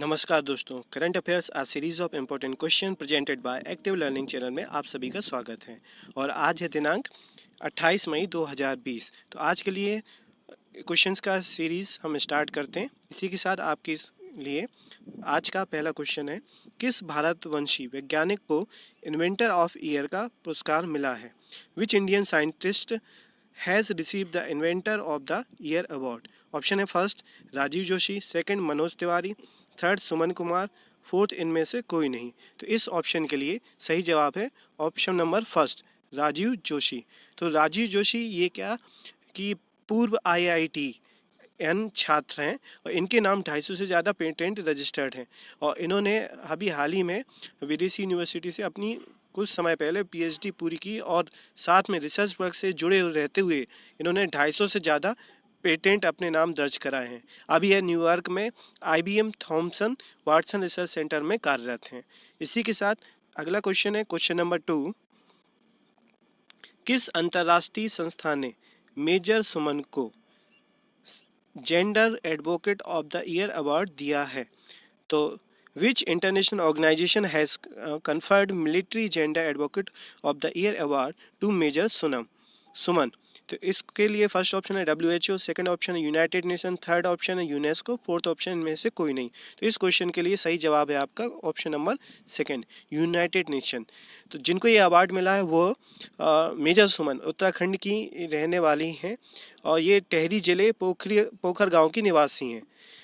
नमस्कार दोस्तों, current affairs a series of important question presented by active learning channel में आप सभी का स्वागत है। और आज है दिनांक 28 मई 2020। तो आज के लिए क्वेश्चंस का सीरीज हम स्टार्ट करते हैं। इसी के साथ आपके लिए आज का पहला क्वेश्चन है, किस भारतवंशी वैज्ञानिक को इन्वेंटर ऑफ ईयर का पुरस्कार मिला है? Which Indian scientist has receive the inventor of the year award? Option है first Rajiv Joshi, second Manoj Tiwari, third Suman Kumar, fourth इनमें से कोई नहीं। तो इस ऑप्शन के लिए सही जवाब है option number first Rajiv Joshi. तो राजीव जोशी ये क्या कि पूर्व आईआईटी एन छात्र हैं और इनके नाम 250 से ज़्यादा पेटेंट रजिस्टर्ड हैं। और इन्होंने अभी हाल ही में विदेशी यूनिवर्सिटी से अपनी कुछ समय पहले पीएचडी पूरी की और साथ में रिसर्च वर्क से जुड़े रहते हुए इन्होंने 250 से ज़्यादा पेटेंट अपने नाम दर्ज कराए हैं। अभी यह न्यूयॉर्क में IBM Thomson Watson research centre में कार्यरत हैं। इसी के साथ अगला क्वेश्चन है क्वेश्चन नंबर 2, किस अंतर्राष्ट्रीय संस्था ने मेजर सुमन को gender advocate of the year award दिया है? तो which international organisation has conferred military gender advocate of the year award to major Suman? तो इसके लिए फर्स्ट ऑप्शन है WHO, सेकंड ऑप्शन है यूनाइटेड नेशन, थर्ड ऑप्शन है यूनेस्को, फोर्थ ऑप्शन में से कोई नहीं। तो इस क्वेश्चन के लिए सही जवाब है आपका option number second United nation. तो जिनको ये अवार्ड मिला है वो मेजर सुमन उत्तराखंड की रहने वाली हैं और ये टेहरी जिले पोखर गांव की निवासी हैं।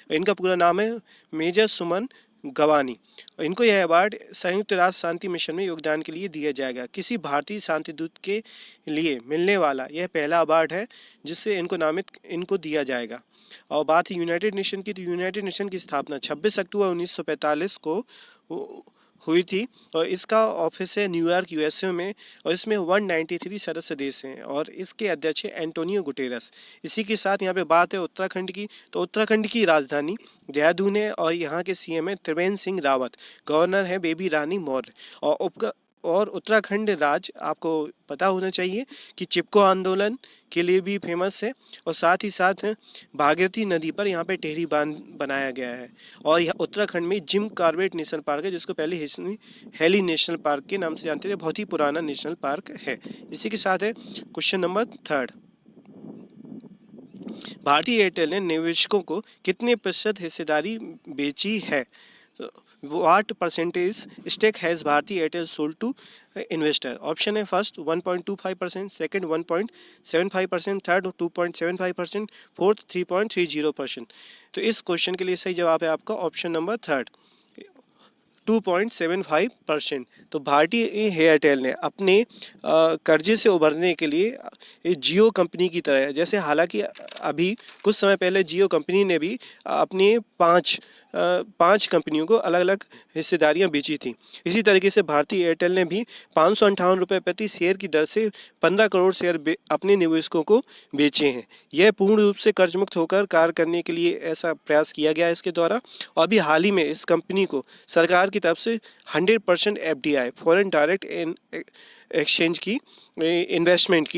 इनका पूरा नाम है मेजर सुमन गवानी। इनको यह अवार्ड संयुक्त राष्ट्र शांति मिशन में योगदान के लिए दिया जाएगा। किसी भारतीय शांति दूत के लिए मिलने वाला यह पहला अवार्ड है जिससे इनको दिया जाएगा। और बात है यूनाइटेड नेशन की, तो यूनाइटेड नेशन की स्थापना 26 अक्टूबर 1945 को हुई थी और इसका ऑफिस है न्यूयॉर्क USA में और इसमें 193 सदस्य देश हैं और इसके अध्यक्ष है एंटोनियो गुटेरस। इसी के साथ यहाँ पे बात है उत्तराखंड की, तो उत्तराखंड की राजधानी देहरादून है और यहाँ के CM है त्रिवेंद्र सिंह रावत, गवर्नर है बेबी रानी मौर्य। और उत्तराखंड राज्य आपको पता होना चाहिए कि चिपको आंदोलन के लिए भी फेमस है और साथ ही साथ भागीरथी नदी पर यहाँ पे टेहरी बांध बनाया गया है। और यह उत्तराखंड में जिम कॉर्बेट नेशनल पार्क है जिसको पहले हेली नेशनल पार्क के नाम से जानते थे, बहुत ही पुराना नेशनल पार्क है। इसी के साथ है क्वेश्चन नंबर थर्ड, भारतीय एयरटेल ने निवेशकों को कितने प्रतिशत हिस्सेदारी बेची है? What percentage stake has Bharti Airtel sold to investor? Option है फर्स्ट 1.25%, सेकंड 1.75%, थर्ड 2.75%, फोर्थ 3.30%। तो इस क्वेश्चन के लिए सही जवाब है आपका ऑप्शन नंबर थर्ड 2.75%। तो भारतीय एयरटेल ने अपने कर्जे से उभरने के लिए जियो कंपनी की तरह, जैसे हालांकि अभी कुछ समय पहले जियो कंपनी ने भी अपनी पांच कंपनियों को अलग अलग हिस्सेदारियां बेची थी, इसी तरीके से भारतीय एयरटेल ने भी 558 रुपये प्रति शेयर की दर से 15 करोड़ शेयर अपने निवेशकों को बेचे हैं। यह पूर्ण रूप से कर्ज मुक्त होकर कार्य करने के लिए ऐसा प्रयास किया गया है इसके द्वारा। और अभी हाल ही में इस कंपनी को सरकार की तरफ से 100% FDI फॉरेन डायरेक्ट एक्सचेंज की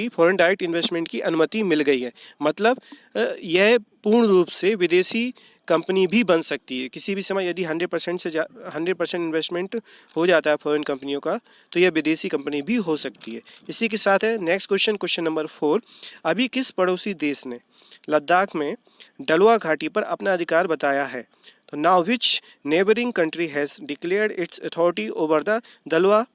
फॉरेन डायरेक्ट इन्वेस्टमेंट की अनुमति मिल गई है। मतलब यह पूर्ण रूप से विदेशी कंपनी भी बन सकती है किसी भी समय। यदि 100% इन्वेस्टमेंट हो जाता है फॉरेन कंपनियों का तो यह विदेशी कंपनी भी हो सकती है। इसी के साथ है नेक्स्ट क्वेश्चन नंबर 4, अभी किस पड़ोसी देश ने लद्दाख में डलवा घाटी पर अपना अधिकार बताया है? तो now which neighbouring country has declared it's authority over the डलवा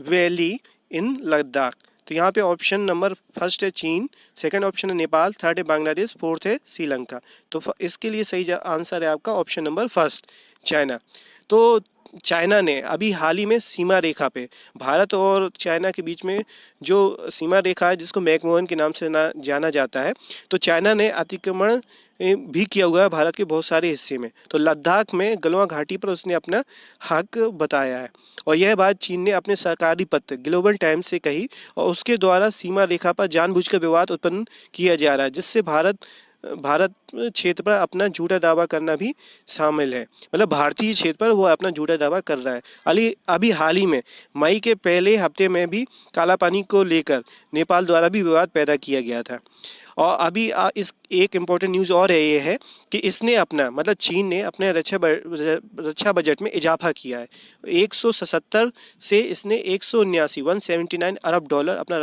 वैली इन लद्दाख? तो यहाँ पे ऑप्शन नंबर फर्स्ट है चीन, सेकंड ऑप्शन है नेपाल, थर्ड है बांग्लादेश, फोर्थ है श्रीलंका। तो इसके लिए सही आंसर है आपका ऑप्शन नंबर फर्स्ट चाइना। तो चाइना ने अभी हाल ही में सीमा रेखा पे भारत और चाइना के बीच में जो सीमा रेखा है जिसको मैकमोहन के नाम से जाना जाता है, तो चाइना ने अतिक्रमण भी किया हुआ है भारत के बहुत सारे हिस्से में। तो लद्दाख में गलवां घाटी पर उसने अपना हक बताया है और यह बात चीन ने अपने सरकारी पत्र ग्लोबल टाइम्स से कही और उसके द्वारा सीमा रेखा पर जानबूझकर विवाद उत्पन्न किया जा रहा है जिससे भारत क्षेत्र पर अपना झूठा दावा करना भी शामिल है। मतलब भारतीय क्षेत्र पर वो अपना झूठा दावा कर रहा है। अभी हाल ही में मई के पहले हफ्ते में भी काला पानी को लेकर नेपाल द्वारा भी विवाद पैदा किया गया था। और अभी इस एक इम्पोर्टेंट न्यूज़ और है, ये है कि इसने अपना मतलब चीन ने अपने रक्षा बजट में इजाफा किया है। 177 से इसने 179 179 अरब डॉलर अपना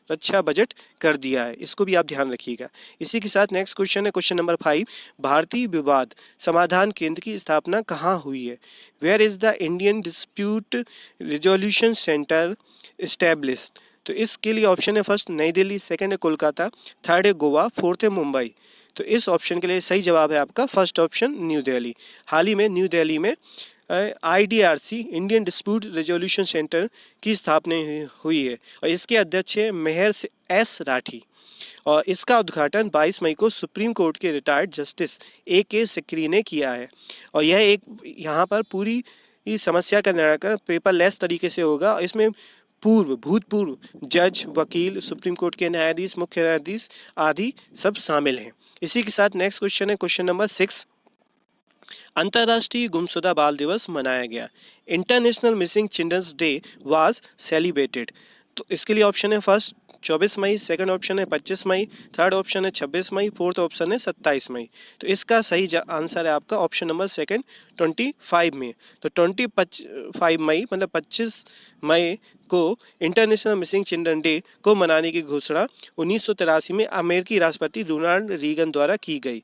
रक्षा बजट कर दिया है। इसको भी आप ध्यान रखिएगा। इसी के साथ नेक्स्ट क्वेश्चन है क्वेश्चन नंबर 5, भारतीय विवाद समाधान केंद्र की स्थापना कहाँ हुई है? Where is the Indian dispute resolution centre established? तो इसके लिए ऑप्शन है फर्स्ट नई दिल्ली, सेकंड है कोलकाता, थर्ड है गोवा, फोर्थ है मुंबई। तो इस ऑप्शन के लिए सही जवाब है आपका फर्स्ट ऑप्शन न्यू दिल्ली। हाल ही में न्यू दिल्ली में IDRC Indian dispute resolution centre की स्थापना हुई है और इसके अध्यक्ष है मेहर एस राठी और इसका उद्घाटन 22 मई को सुप्रीम कोर्ट के रिटायर्ड जस्टिस AK सिकरी ने किया है। और यह एक यहाँ पर पूरी इस समस्या का निराकरण पेपरलेस तरीके से होगा। इसमें भूतपूर्व जज, वकील, सुप्रीम कोर्ट के न्यायाधीश, मुख्य न्यायाधीश आदि सब शामिल हैं। इसी के साथ नेक्स्ट क्वेश्चन है क्वेश्चन नंबर 6, अंतर्राष्ट्रीय गुमशुदा बाल दिवस मनाया गया। International missing children's day was celebrated. तो इसके लिए ऑप्शन है फर्स्ट 24 मई, सेकंड ऑप्शन है 25 मई, थर्ड ऑप्शन है 26 मई, फोर्थ ऑप्शन है 27 मई। तो इसका सही आंसर है आपका ऑप्शन नंबर सेकंड 25 मई। तो 25 मई मतलब 25 मई को इंटरनेशनल मिसिंग चिल्ड्रन डे को मनाने की घोषणा 1983 में अमेरिकी राष्ट्रपति रोनाल्ड रीगन द्वारा की गई।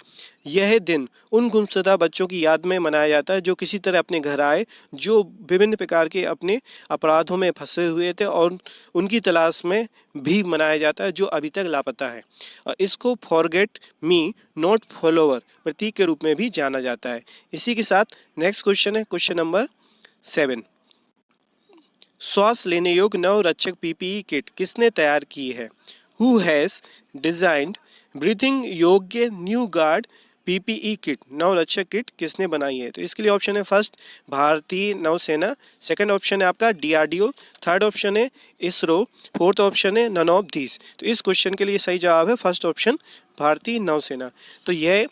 यह दिन उन गुमशुदा बच्चों की याद में मनाया जाता है जो किसी तरह अपने घर आए, जो विभिन्न प्रकार के अपने अपराधों में फंसे हुए थे और उनकी तलाश में भी मनाया जाता है जो अभी तक लापता है। और इसको फॉरगेट मी नॉट फॉलोवर प्रतीक के रूप में भी जाना जाता है। इसी के साथ नेक्स्ट क्वेश्चन है क्वेश्चन नंबर 7, श्वास लेने योग्य नवरक्षक PPE किट किसने तैयार की है? हु हैज डिजाइंड ब्रीथिंग योग्य न्यू गार्ड PPE किट, नवरक्षक किट किसने बनाई है? तो इसके लिए ऑप्शन है फर्स्ट भारतीय नौसेना, सेकंड ऑप्शन है आपका DRDO, थर्ड ऑप्शन है इसरो, फोर्थ ऑप्शन है नन ऑफ दीज। तो इस क्वेश्चन के लिए सही जवाब है फर्स्ट ऑप्शन भारतीय नौसेना। तो यह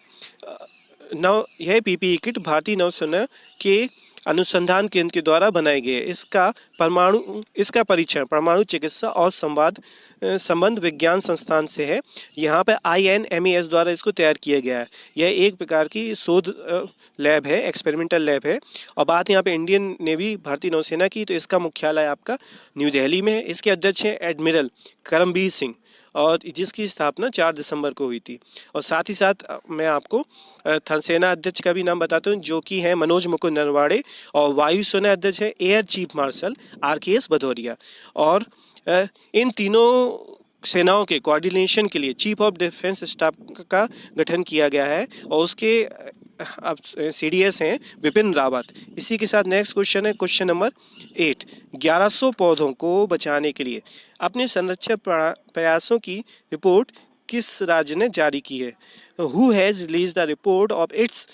PPE किट भारतीय नौसेना के अनुसंधान केंद्र के द्वारा बनाई गई है। इसका परीक्षण परमाणु चिकित्सा और संबंध विज्ञान संस्थान से है। यहाँ पे INMES द्वारा इसको तैयार किया गया है। यह एक प्रकार की शोध लैब है, एक्सपेरिमेंटल लैब है। और बात यहाँ पे इंडियन नेवी भारतीय नौसेना की, तो इसका मुख्यालय आपका न्यू दिल्ली में है। इसके अध्यक्ष हैं एडमिरल करमबीर सिंह और जिसकी स्थापना 4 दिसंबर को हुई थी। और साथ ही साथ मैं आपको थल सेना अध्यक्ष का भी नाम बताता हूँ जो कि है मनोज मुकुंद नरवाड़े और वायुसेना अध्यक्ष है air chief marshal RKS Bhadauria. और इन तीनों सेनाओं के कोऑर्डिनेशन के लिए चीफ ऑफ डिफेंस स्टाफ का गठन किया गया है और उसके अब CDS हैं विपिन रावत। इसी के साथ नेक्स्ट क्वेश्चन है क्वेश्चन नंबर 8, 1100 पौधों को बचाने के लिए अपने संरक्षण प्रयासों की रिपोर्ट किस राज्य ने जारी की है? Who has release the report of its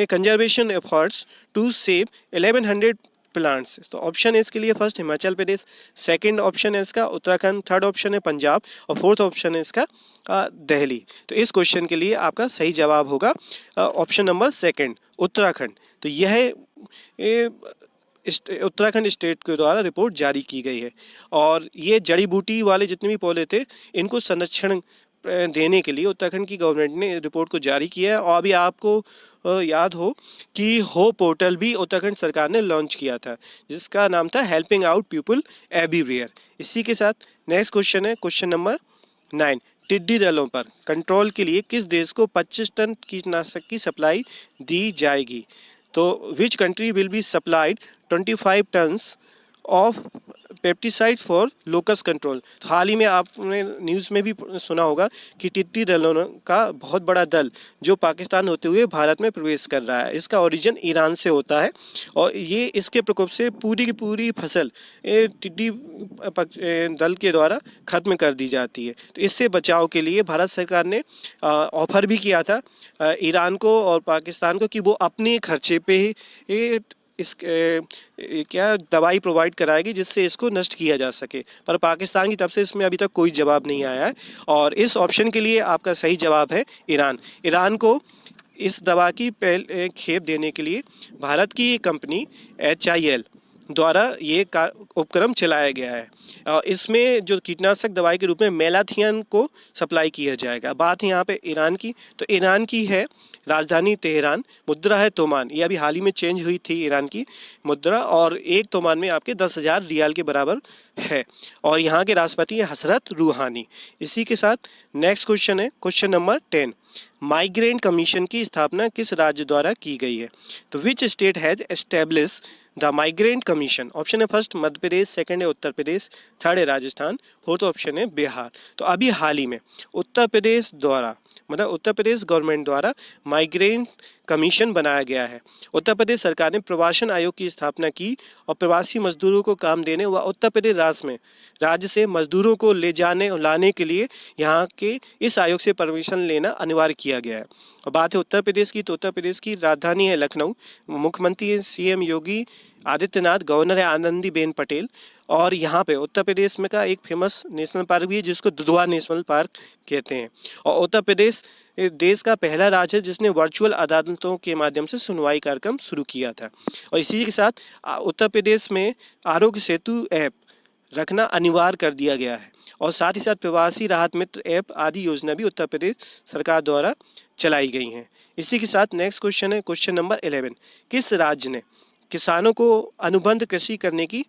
conservation efforts to save 1100 plants? तो ऑप्शन है इसके लिए first Himachal Pradesh, second option है इसका उत्तराखंड, थर्ड ऑप्शन है पंजाब और फोर्थ ऑप्शन है इसका दिल्ली। तो इस क्वेश्चन के लिए आपका सही जवाब होगा ऑप्शन नंबर सेकंड उत्तराखंड। तो यह उत्तराखंड स्टेट के द्वारा रिपोर्ट जारी की गई है। और ये जड़ी बूटी वाले जितने भी पौधे थे इनको संरक्षण देने के लिए उत्तराखंड की गवर्नमेंट ने रिपोर्ट को जारी किया है। और अभी आपको याद हो कि हो पोर्टल भी उत्तराखंड सरकार ने लॉन्च किया था जिसका नाम था हेल्पिंग आउट पीपल एवरीवेयर। इसी के साथ नेक्स्ट क्वेश्चन है क्वेश्चन नंबर 9, टिड्डी दलों पर कंट्रोल के लिए किस देश को 25 टन कीटनाशक की सप्लाई दी जाएगी? तो which country will be supplied 25 tons of pesticides for locust control? हाल ही में आपने न्यूज़ में भी सुना होगा कि टिड्डी दलों का बहुत बड़ा दल जो पाकिस्तान होते हुए भारत में प्रवेश कर रहा है। इसका ओरिजिन ईरान से होता है और ये इसके प्रकोप से पूरी की पूरी फसल टिड्डी दल के द्वारा खत्म कर दी जाती है। तो इससे बचाव के लिए भारत सरकार ने ऑफर भी किया था ईरान को और पाकिस्तान को कि वो अपने खर्चे पे ही क्या दवाई प्रोवाइड कराएगी जिससे इसको नष्ट किया जा सके। पर पाकिस्तान की तरफ से इसमें अभी तक कोई जवाब नहीं आया है और इस ऑप्शन के लिए आपका सही जवाब है ईरान। ईरान को इस दवा की पहले खेप देने के लिए भारत की कंपनी HIL द्वारा ये उपक्रम चलाया गया है। इसमें जो कीटनाशक दवाई के रूप में मेलाथियन को सप्लाई किया जाएगा। बात है यहाँ पे ईरान की, तो ईरान की है राजधानी तेहरान, मुद्रा है तोमान। ये अभी हाल ही में चेंज हुई थी ईरान की मुद्रा, और एक तोमान में आपके 10,000 रियाल के बराबर है। और यहाँ के राष्ट्रपति हैं हसरत रूहानी। इसी के साथ नेक्स्ट क्वेश्चन है क्वेश्चन नंबर 10। माइग्रेंट कमीशन की स्थापना किस राज्य द्वारा की गई है? तो विच state has establish the migrant commission? Option है फर्स्ट मध्य प्रदेश, सेकंड है उत्तर प्रदेश, थर्ड है राजस्थान, फोर्थ ऑप्शन है बिहार। तो अभी हाल ही में उत्तर प्रदेश द्वारा, मतलब उत्तर प्रदेश गवर्नमेंट द्वारा माइग्रेंट कमीशन बनाया गया है। उत्तर प्रदेश सरकार ने प्रवासन आयोग की स्थापना की और प्रवासी मजदूरों को काम देने व उत्तर प्रदेश राज्य से मजदूरों को ले जाने और लाने के लिए यहाँ के इस आयोग से परमिशन लेना अनिवार्य किया गया है। और बात है उत्तर प्रदेश की, तो उत्तर प्रदेश की राजधानी है लखनऊ, मुख्यमंत्री है सीएम योगी आदित्यनाथ, गवर्नर है आनंदीबेन पटेल। और यहाँ पे उत्तर प्रदेश में का एक फेमस नेशनल पार्क भी है जिसको दुधवा नेशनल पार्क कहते हैं। और उत्तर प्रदेश देश का पहला राज्य है जिसने वर्चुअल अदालतों के माध्यम से सुनवाई कार्यक्रम शुरू किया था। और इसी के साथ उत्तर प्रदेश में आरोग्य सेतु ऐप रखना अनिवार्य कर दिया गया है। और साथ ही साथ प्रवासी राहत मित्र ऐप आदि योजना भी उत्तर प्रदेश सरकार द्वारा चलाई गई हैं। इसी के साथ नेक्स्ट क्वेश्चन है क्वेश्चन नंबर 11। किस राज्य ने किसानों को अनुबंध कृषि करने की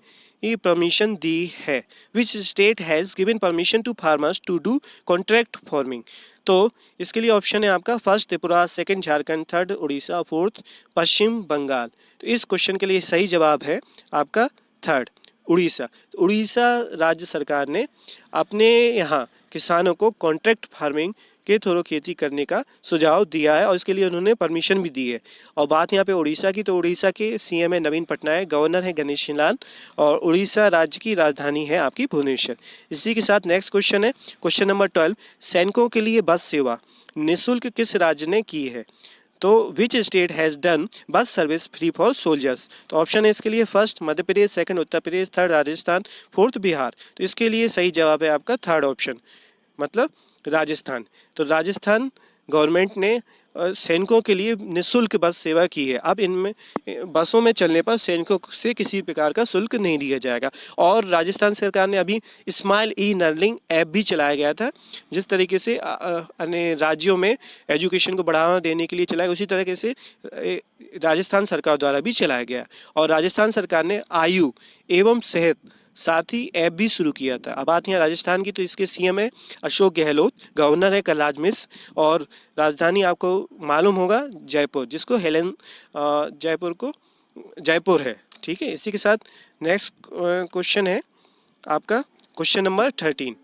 परमिशन दी है? Which state has given permission to farmers to do contract farming? तो इसके लिए ऑप्शन है आपका first Tripura, second Jharkhand, third Orissa, fourth Paschim Bangal. तो इस क्वेश्चन के लिए सही जवाब है आपका थर्ड उड़ीसा। तो उड़ीसा राज्य सरकार ने अपने यहाँ किसानों को कॉन्ट्रैक्ट फार्मिंग के थ्रू खेती करने का सुझाव दिया है और इसके लिए उन्होंने परमिशन भी दी है। और बात यहाँ पे उड़ीसा की, तो उड़ीसा के सीएम है नवीन पटनायक, गवर्नर है गणेशी लाल, और उड़ीसा राज्य की राजधानी है आपकी भुवनेश्वर। इसी के साथ नेक्स्ट क्वेश्चन है क्वेश्चन नंबर 12। सैनिकों के लिए बस सेवा निःशुल्क किस राज्य ने की है? तो which state has done bus service free for soldiers? तो ऑप्शन है इसके लिए first Madhya Pradesh, second Uttar Pradesh, third Rajasthan, fourth Bihar. तो इसके लिए सही जवाब है आपका थर्ड ऑप्शन, मतलब राजस्थान। तो राजस्थान गवर्नमेंट ने सैनिकों के लिए निःशुल्क बस सेवा की है। अब इनमें बसों में चलने पर सैनिकों से किसी प्रकार का शुल्क नहीं दिया जाएगा। और राजस्थान सरकार ने अभी स्माइल ई लर्निंग ऐप भी चलाया गया था, जिस तरीके से अन्य राज्यों में एजुकेशन को बढ़ावा देने के लिए चलाया, उसी तरीके से राजस्थान सरकार द्वारा भी चलाया गया। और राजस्थान सरकार ने आयु एवं सेहत साथ ही ऐप भी शुरू किया था। अब बात यहाँ राजस्थान की, तो इसके सीएम है अशोक गहलोत, गवर्नर है कलराज मिश्र, और राजधानी आपको मालूम होगा जयपुर, जिसको जयपुर है। ठीक है। इसी के साथ नेक्स्ट क्वेश्चन है आपका क्वेश्चन नंबर 13।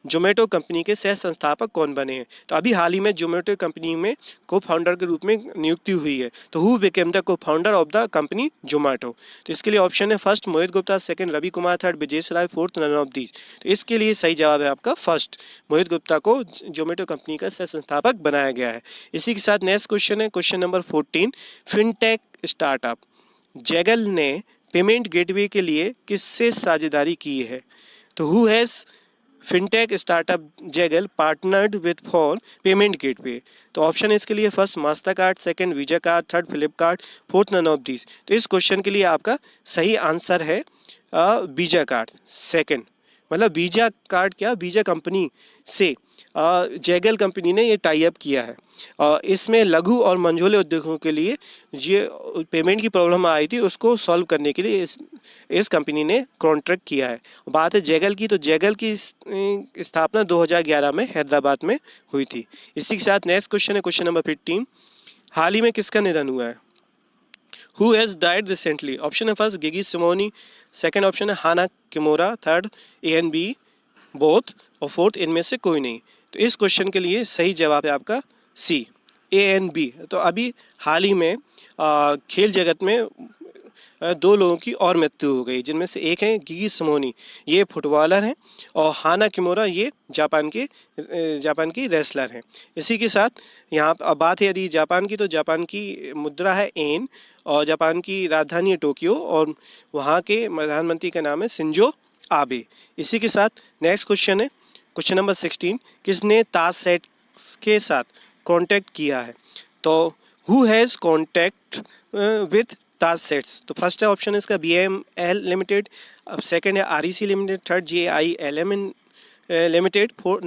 जोमेटो कंपनी के सह संस्थापक कौन बने हैं? तो अभी हाल ही में जोमेटो कंपनी में को फाउंडर के रूप में नियुक्ति हुई है। तो who became the co founder of the company Zomato? तो इसके लिए ऑप्शन है first Mohit Gupta, second Ravi Kumar, third Brajesh Rai, fourth none of these. तो इसके लिए सही जवाब है आपका फर्स्ट, मोहित गुप्ता को जोमेटो कंपनी का सह संस्थापक बनाया गया है। इसी के साथ नेक्स्ट क्वेश्चन है question number 14। Fintech startup Zaggle ने पेमेंट गेटवे के लिए किससे साझेदारी की है? तो who has fintech startup Zaggle partnered with for payment gateway? तो ऑप्शन है इसके लिए first Mastercard, second Visa card, third Flipkart, fourth none of these. तो इस क्वेश्चन के लिए आपका सही आंसर है वीजा कार्ड, सेकंड। मतलब वीजा कार्ड क्या, वीजा कंपनी से जैगल कंपनी ने ये टाई अप किया है। इसमें लघु और मंझोले उद्योगों के लिए ये पेमेंट की प्रॉब्लम आई थी, उसको सॉल्व करने के लिए इस कंपनी ने कॉन्ट्रैक्ट किया है। बात है जैगल की, तो जैगल की स्थापना 2011 में हैदराबाद में हुई थी। इसी के साथ नेक्स्ट क्वेश्चन है क्वेश्चन नंबर 15। हाल ही में किसका निधन हुआ है? Who has died recently? Option है first Gigi Simoni, second option है Hana Kimura, third A and B both, और फोर्थ इनमें से कोई नहीं। तो इस क्वेश्चन के लिए सही जवाब है आपका सी, ए एन बी। तो अभी हाल ही में खेल जगत में दो लोगों की और मृत्यु हो गई, जिनमें से एक है गिगी सिमोनी, ये फुटबॉलर हैं, और हाना किमोरा ये जापान की रेसलर हैं। इसी के साथ यहाँ बात है यदि जापान की, तो जापान की मुद्रा है एन, और जापान की राजधानी है टोक्यो, और वहाँ के प्रधानमंत्री का नाम है शिंजो आबे। इसी के साथ नेक्स्ट क्वेश्चन है क्वेश्चन नंबर 16। किसने ताज सेट के साथ कांटेक्ट किया है? तो who has contact with Taj sets. तो फर्स्ट ऑप्शन है इसका BAML लिमिटेड, अब सेकंड है REC limited, third JILM limited, four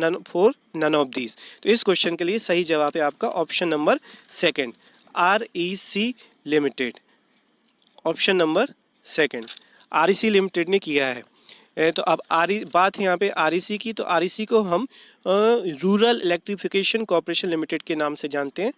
none of these. तो इस क्वेश्चन के लिए सही जवाब है आपका option number second, REC limited. Option number second, REC limited ने किया है। तो अब बात है यहाँ पे REC की, तो REC को हम रूरल इलेक्ट्रिफिकेशन कॉरपोरेशन लिमिटेड के नाम से जानते हैं।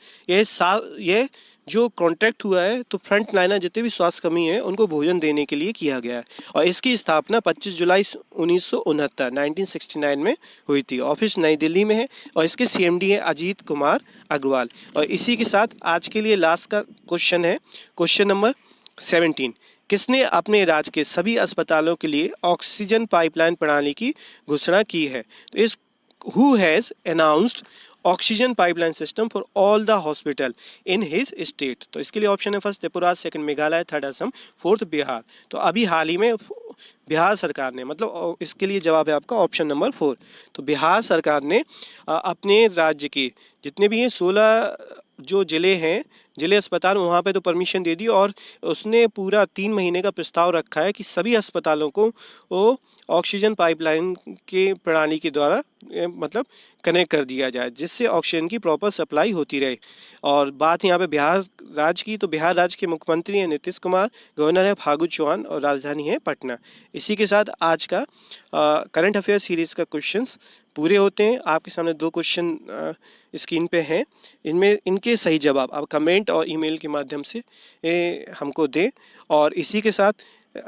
यह जो कॉन्ट्रैक्ट हुआ है तो फ्रंट लाइनर जितने भी स्वास्थ्य कर्मी हैं उनको भोजन देने के लिए किया गया है, और इसकी स्थापना 25 जुलाई 1969 में हुई थी। ऑफिस नई दिल्ली में है और इसके CMD है अजीत कुमार अग्रवाल। और इसी के साथ आज के लिए लास्ट का क्वेश्चन है, क्वेश्चन नंबर 17। किसने अपने राज्य के सभी अस्पतालों के लिए ऑक्सीजन पाइपलाइन प्रणाली की घोषणा की है? तो इस who has announced oxygen pipeline system for all the hospital in his state? तो इसके लिए ऑप्शन है first Tripura, second Meghalaya, third Assam, fourth Bihar. तो अभी हाल ही में बिहार सरकार ने, मतलब इसके लिए जवाब है आपका ऑप्शन नंबर 4। तो बिहार सरकार ने अपने राज्य के जितने भी हैं 16 जो जिले हैं, जिले अस्पताल, वहाँ पे तो परमिशन दे दी, और उसने पूरा 3 महीने का प्रस्ताव रखा है कि सभी अस्पतालों को वो ऑक्सीजन पाइपलाइन के प्रणाली के द्वारा मतलब कनेक्ट कर दिया जाए, जिससे ऑक्सीजन की प्रॉपर सप्लाई होती रहे। और बात यहाँ पे बिहार राज्य की, तो बिहार राज्य के मुख्यमंत्री हैं नीतीश कुमार, गवर्नर है फागू चौहान और राजधानी है पटना। इसी के साथ आज का करंट अफेयर सीरीज का क्वेश्चंस पूरे होते हैं। आपके सामने 2 क्वेश्चन स्क्रीन पे हैं, इनमें इनके सही जवाब आप कमेंट और ईमेल के माध्यम से हमको दें। और इसी के साथ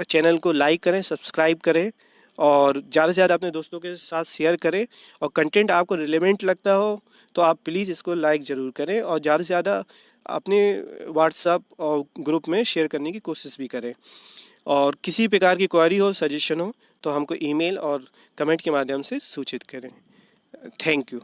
चैनल को लाइक करें, सब्सक्राइब करें और ज़्यादा से ज़्यादा अपने दोस्तों के साथ शेयर करें। और कंटेंट आपको रिलेवेंट लगता हो तो आप प्लीज़ इसको लाइक ज़रूर करें और ज़्यादा से ज़्यादा अपने व्हाट्सएप और ग्रुप में शेयर करने की कोशिश भी करें। और किसी प्रकार की क्वेरी हो, सजेशन हो तो हमको ईमेल और कमेंट के माध्यम से सूचित करें। Thank you.